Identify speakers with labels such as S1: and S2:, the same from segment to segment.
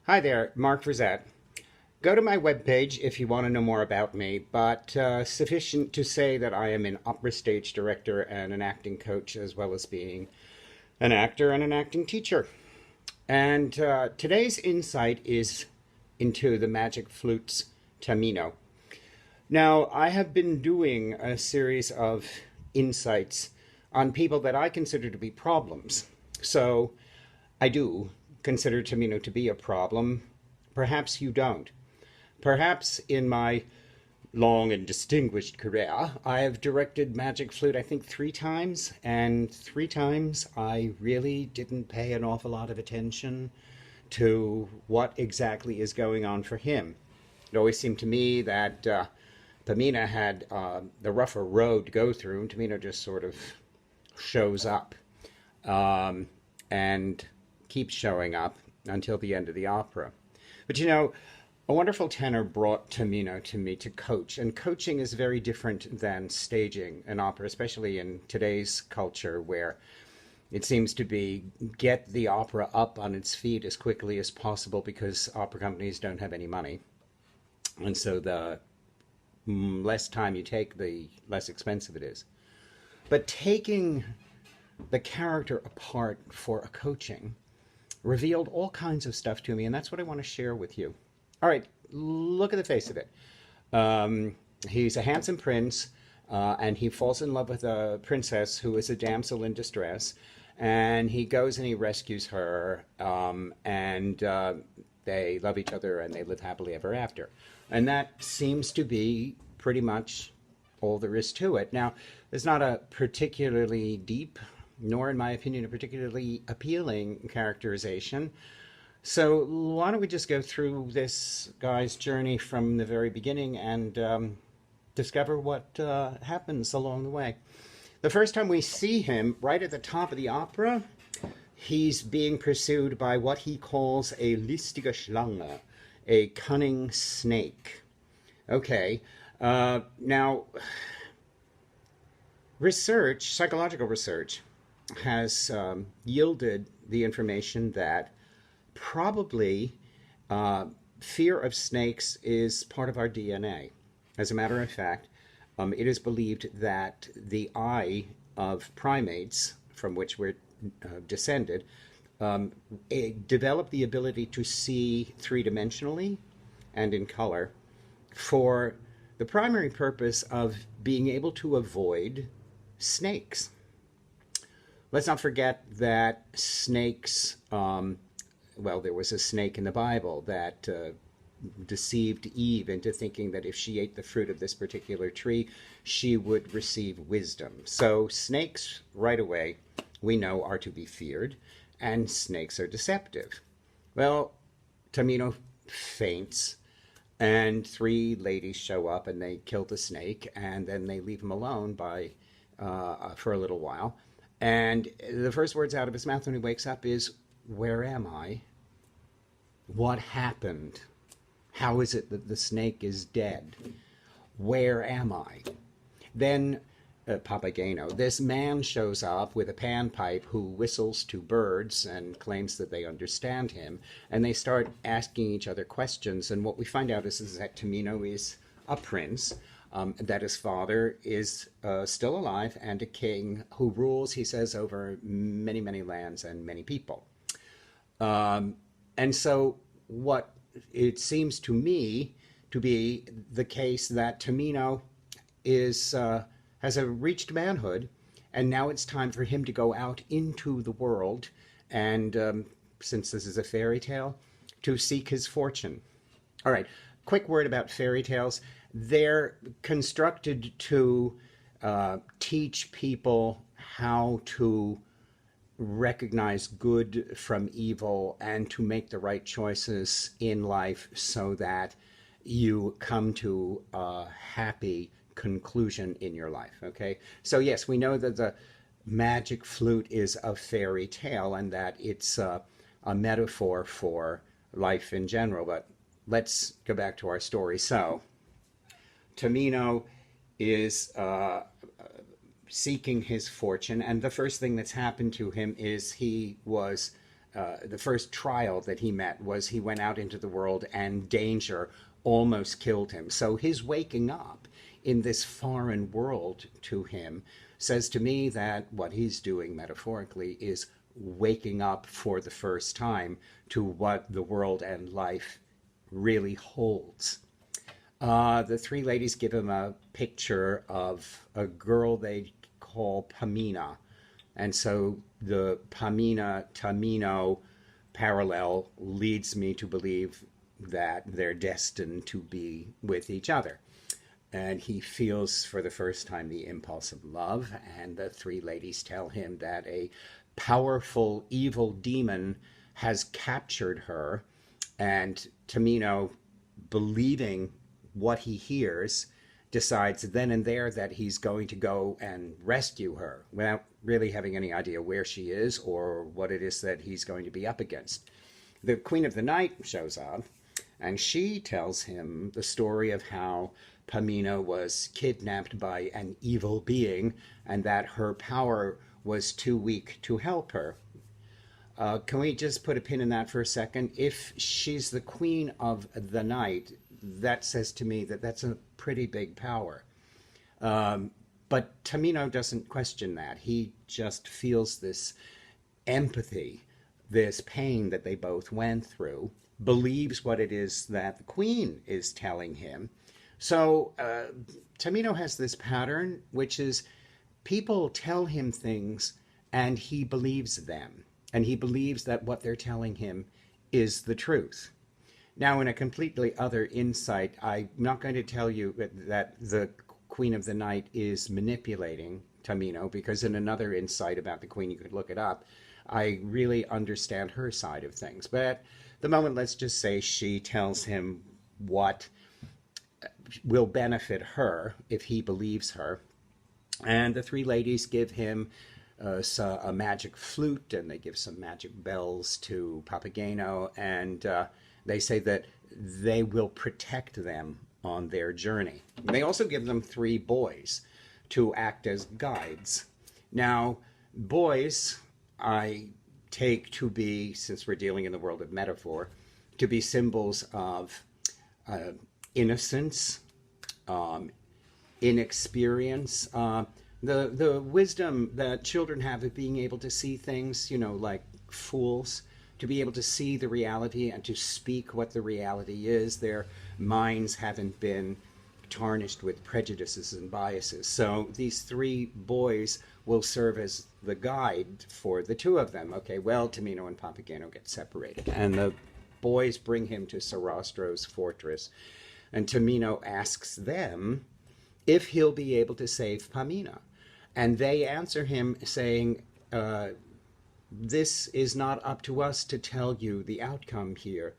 S1: Hi there, Marc Verzatt. Go to my webpage if you want to know more about me, but sufficient to say that I am an opera stage director and an acting coach, as well as being an actor and an acting teacher. And today's insight is into the magic flute's Tamino. Now, I have been doing a series of insights on people that I consider to be problems. So I do consider Tamino to be a problem. Perhaps you don't. Perhaps in my long and distinguished career, I have directed Magic Flute, I think, 3 times, and 3 times I really didn't pay an awful lot of attention to what exactly is going on for him. It always seemed to me that Tamino had the rougher road to go through, and Tamino just sort of shows up and keeps showing up until the end of the opera. But you know, a wonderful tenor brought Tamino to me to coach, and coaching is very different than staging an opera, especially in today's culture where it seems to be get the opera up on its feet as quickly as possible because opera companies don't have any money. And so the less time you take, the less expensive it is. But taking the character apart for a coaching revealed all kinds of stuff to me, and that's what I want to share with you. All right, look at the face of it. He's a handsome prince, and he falls in love with a princess who is a damsel in distress, and he goes and he rescues her, and they love each other and they live happily ever after. And that seems to be pretty much all there is to it. Now, there's not a particularly deep, nor in my opinion a particularly appealing characterization. So why don't we just go through this guy's journey from the very beginning and discover what happens along the way. The first time we see him, right at the top of the opera, he's being pursued by what he calls a listige Schlange, a cunning snake. Okay, now research, psychological research, has yielded the information that probably fear of snakes is part of our DNA. As a matter of fact, it is believed that the eye of primates, from which we're descended, developed the ability to see three-dimensionally and in color for the primary purpose of being able to avoid snakes. Let's not forget that snakes, well, there was a snake in the Bible that deceived Eve into thinking that if she ate the fruit of this particular tree, she would receive wisdom. So snakes, right away, we know are to be feared, and snakes are deceptive. Well, Tamino faints, and 3 ladies show up and they kill the snake, and then they leave him alone for a little while. And the first words out of his mouth when he wakes up is, "Where am I? What happened? How is it that the snake is dead? Where am I?" Then Papageno, this man shows up with a panpipe who whistles to birds and claims that they understand him. And they start asking each other questions. And what we find out is that Tamino is a prince, that his father is still alive and a king who rules, he says, over many, many lands and many people. And so what it seems to me to be the case that Tamino has reached manhood, and now it's time for him to go out into the world and, since this is a fairy tale, to seek his fortune. All right, quick word about fairy tales. They're constructed to teach people how to recognize good from evil and to make the right choices in life so that you come to a happy conclusion in your life. Okay, so yes, we know that the magic flute is a fairy tale and that it's a metaphor for life in general, but let's go back to our story. So Tamino is seeking his fortune, and the first thing that's happened to him is he was the first trial that he met was he went out into the world and danger almost killed him. So his waking up in this foreign world to him says to me that what he's doing metaphorically is waking up for the first time to what the world and life really holds. The three ladies give him a picture of a girl they call Pamina. And so the Pamina Tamino parallel leads me to believe that they're destined to be with each other. And he feels for the first time the impulse of love, and the three ladies tell him that a powerful evil demon has captured her, and Tamino, believing what he hears, decides then and there that he's going to go and rescue her without really having any idea where she is or what it is that he's going to be up against. The Queen of the Night shows up, and she tells him the story of how Tamino was kidnapped by an evil being and that her power was too weak to help her. Can we just put a pin in that for a second? If she's the Queen of the Night, that says to me that that's a pretty big power. But Tamino doesn't question that. He just feels this empathy, this pain that they both went through, believes what it is that the Queen is telling him. So Tamino has this pattern, which is people tell him things and he believes them. And he believes that what they're telling him is the truth. Now, in a completely other insight, I'm not going to tell you that the Queen of the Night is manipulating Tamino, because in another insight about the Queen, you could look it up, I really understand her side of things. But at the moment, let's just say she tells him what will benefit her if he believes her. And the three ladies give him a magic flute, and they give some magic bells to Papageno, and they say that they will protect them on their journey. They also give them three boys to act as guides. Now, boys, I take to be, since we're dealing in the world of metaphor, to be symbols of innocence, inexperience, the wisdom that children have of being able to see things, like fools, to be able to see the reality and to speak what the reality is. Their minds haven't been tarnished with prejudices and biases. So these three boys will serve as the guide for the two of them. Okay, well, Tamino and Papageno get separated, and the boys bring him to Sarastro's fortress, and Tamino asks them if he'll be able to save Pamina. And they answer him saying, this is not up to us to tell you the outcome here,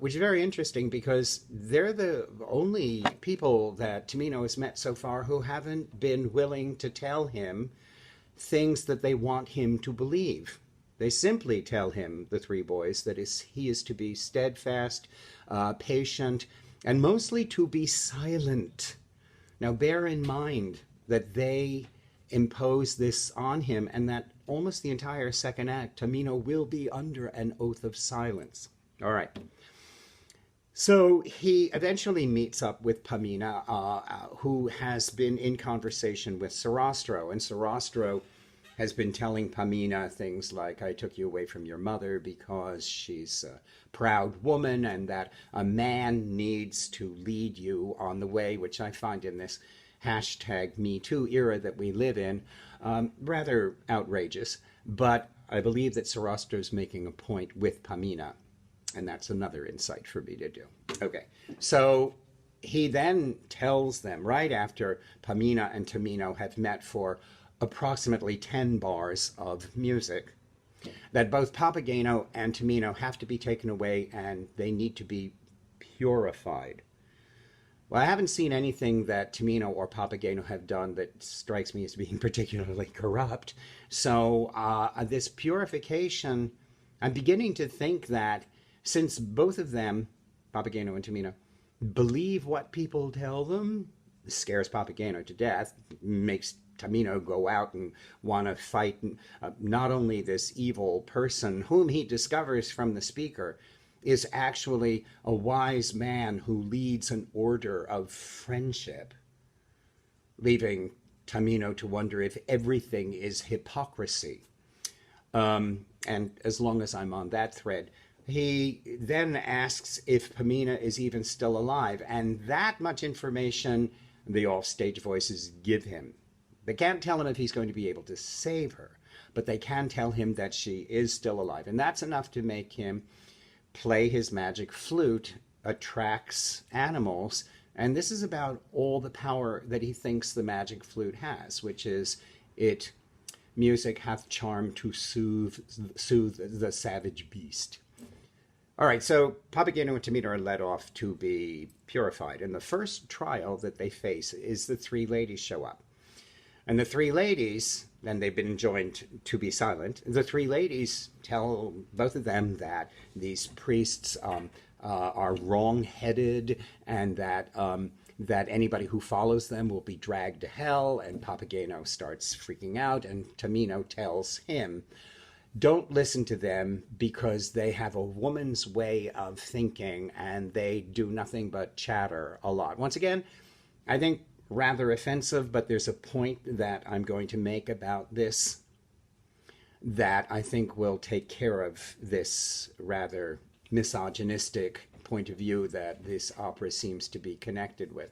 S1: which is very interesting because they're the only people that Tamino has met so far who haven't been willing to tell him things that they want him to believe. They simply tell him, the three boys, that he is to be steadfast, patient, and mostly to be silent. Now bear in mind that they impose this on him, and that almost the entire second act, Tamino will be under an oath of silence. All right. So he eventually meets up with Pamina, who has been in conversation with Sarastro, and Sarastro has been telling Pamina things like, I took you away from your mother because she's a proud woman, and that a man needs to lead you on the way, which I find in this hashtag Me Too era that we live in, rather outrageous. But I believe that Sarastro's making a point with Pamina, and that's another insight for me to do. Okay, so he then tells them, right after Pamina and Tamino have met for approximately 10 bars of music, that both Papageno and Tamino have to be taken away and they need to be purified. Well, I haven't seen anything that Tamino or Papageno have done that strikes me as being particularly corrupt. So this purification, I'm beginning to think that since both of them, Papageno and Tamino, believe what people tell them, scares Papageno to death, makes Tamino go out and want to fight not only this evil person whom he discovers from the speaker is actually a wise man who leads an order of friendship, leaving Tamino to wonder if everything is hypocrisy. And as long as I'm on that thread, he then asks if Pamina is even still alive, and that much information the off-stage voices give him. They can't tell him if he's going to be able to save her, but they can tell him that she is still alive, and that's enough to make him play his magic flute, attracts animals, and this is about all the power that he thinks the magic flute has, which is music hath charm to soothe the savage beast. All right, so Papageno and Tamino are led off to be purified. And the first trial that they face is the three ladies show up. And the three ladies, and they've been enjoined to be silent, the three ladies tell both of them that these priests are wrong-headed and that anybody who follows them will be dragged to hell. And Papageno starts freaking out, and Tamino tells him, don't listen to them because they have a woman's way of thinking and they do nothing but chatter a lot. Once again, I think rather offensive, but there's a point that I'm going to make about this that I think will take care of this rather misogynistic point of view that this opera seems to be connected with.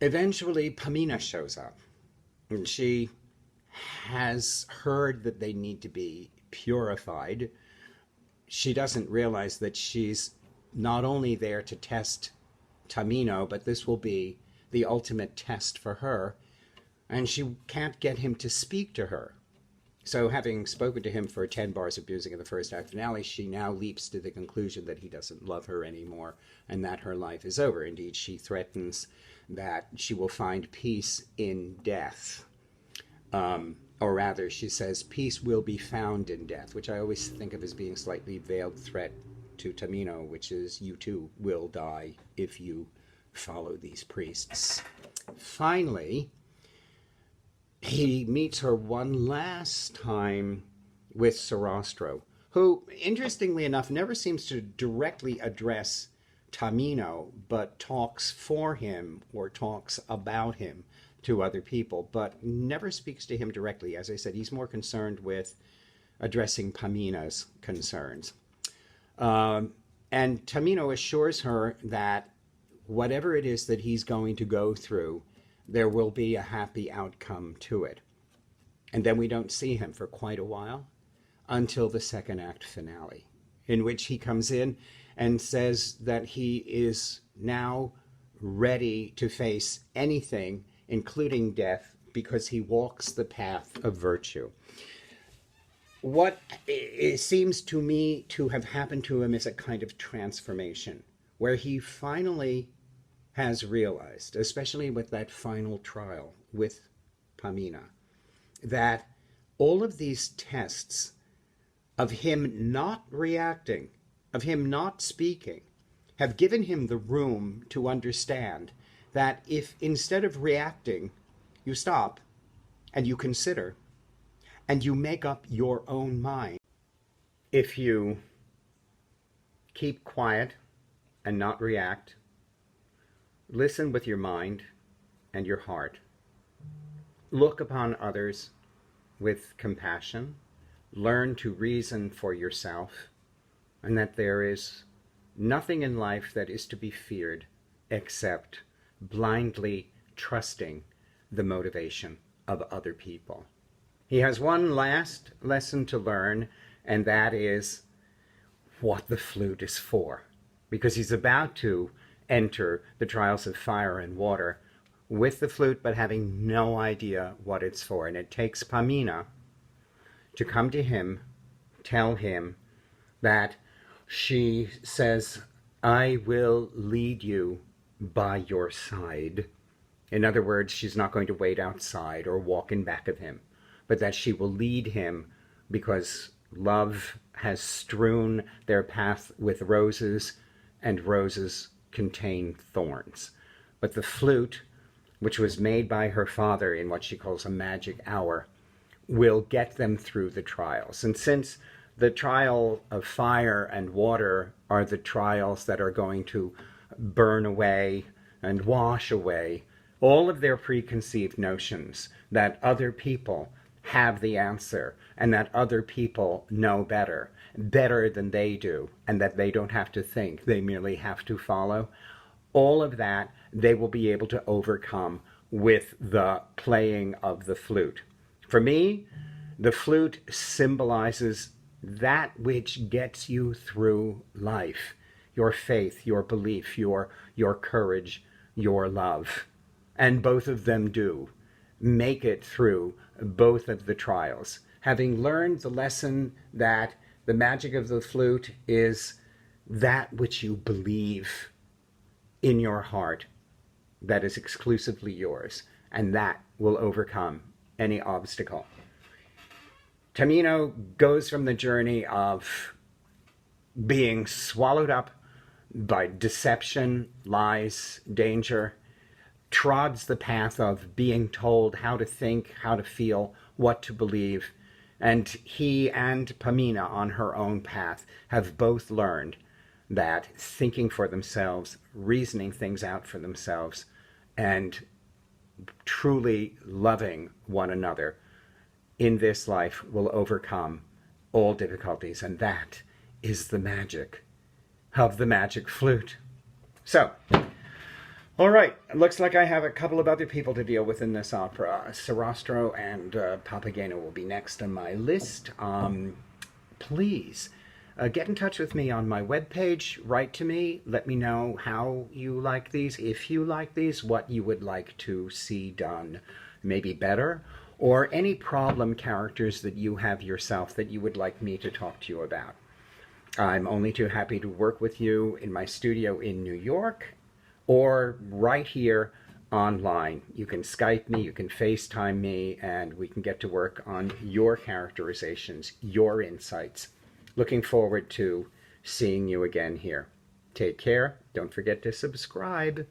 S1: Eventually, Pamina shows up, and she has heard that they need to be purified. She doesn't realize that she's not only there to test Tamino, but this will be the ultimate test for her, and she can't get him to speak to her. So having spoken to him for 10 bars of music in the first act finale, she now leaps to the conclusion that he doesn't love her anymore and that her life is over. Indeed, she threatens that she will find peace in death. Or rather, she says, peace will be found in death, which I always think of as being a slightly veiled threat to Tamino, which is, you too will die if you follow these priests. Finally, he meets her one last time with Sarastro, who, interestingly enough, never seems to directly address Tamino, but talks for him or talks about him to other people, but never speaks to him directly. As I said, he's more concerned with addressing Pamina's concerns. And Tamino assures her that whatever it is that he's going to go through, there will be a happy outcome to it. And then we don't see him for quite a while until the second act finale, in which he comes in and says that he is now ready to face anything, including death, because he walks the path of virtue. What it seems to me to have happened to him is a kind of transformation, where he finally has realized, especially with that final trial with Pamina, that all of these tests of him not reacting, of him not speaking, have given him the room to understand that if instead of reacting, you stop and you consider and you make up your own mind, if you keep quiet and not react, listen with your mind and your heart, look upon others with compassion, learn to reason for yourself, and that there is nothing in life that is to be feared except blindly trusting the motivation of other people. He has one last lesson to learn, and that is what the flute is for, because he's about to enter the trials of fire and water with the flute, but having no idea what it's for. And it takes Pamina to come to him, tell him that she says, I will lead you by your side. In other words, she's not going to wait outside or walk in back of him, but that she will lead him because love has strewn their path with roses, and roses contain thorns. But the flute which was made by her father in what she calls a magic hour, will get them through the trials. And since the trial of fire and water are the trials that are going to burn away and wash away all of their preconceived notions that other people have the answer and that other people know better than they do, and that they don't have to think, they merely have to follow, all of that they will be able to overcome with the playing of the flute. For me, the flute symbolizes that which gets you through life, your faith, your belief, your courage, your love. And both of them do make it through both of the trials. Having learned the lesson that the magic of the flute is that which you believe in your heart, that is exclusively yours, and that will overcome any obstacle. Tamino goes from the journey of being swallowed up by deception, lies, danger, trods the path of being told how to think, how to feel, what to believe, and he and Pamina on her own path have both learned that thinking for themselves, reasoning things out for themselves, and truly loving one another in this life will overcome all difficulties. And that is the magic of the magic flute. So, all right, it looks like I have a couple of other people to deal with in this opera. Sarastro and Papageno will be next on my list. Please get in touch with me on my webpage. Write to me. Let me know how you like these, if you like these, what you would like to see done maybe better, or any problem characters that you have yourself that you would like me to talk to you about. I'm only too happy to work with you in my studio in New York or right here online. You can Skype me, you can FaceTime me, and we can get to work on your characterizations, your insights. Looking forward to seeing you again here. Take care. Don't forget to subscribe.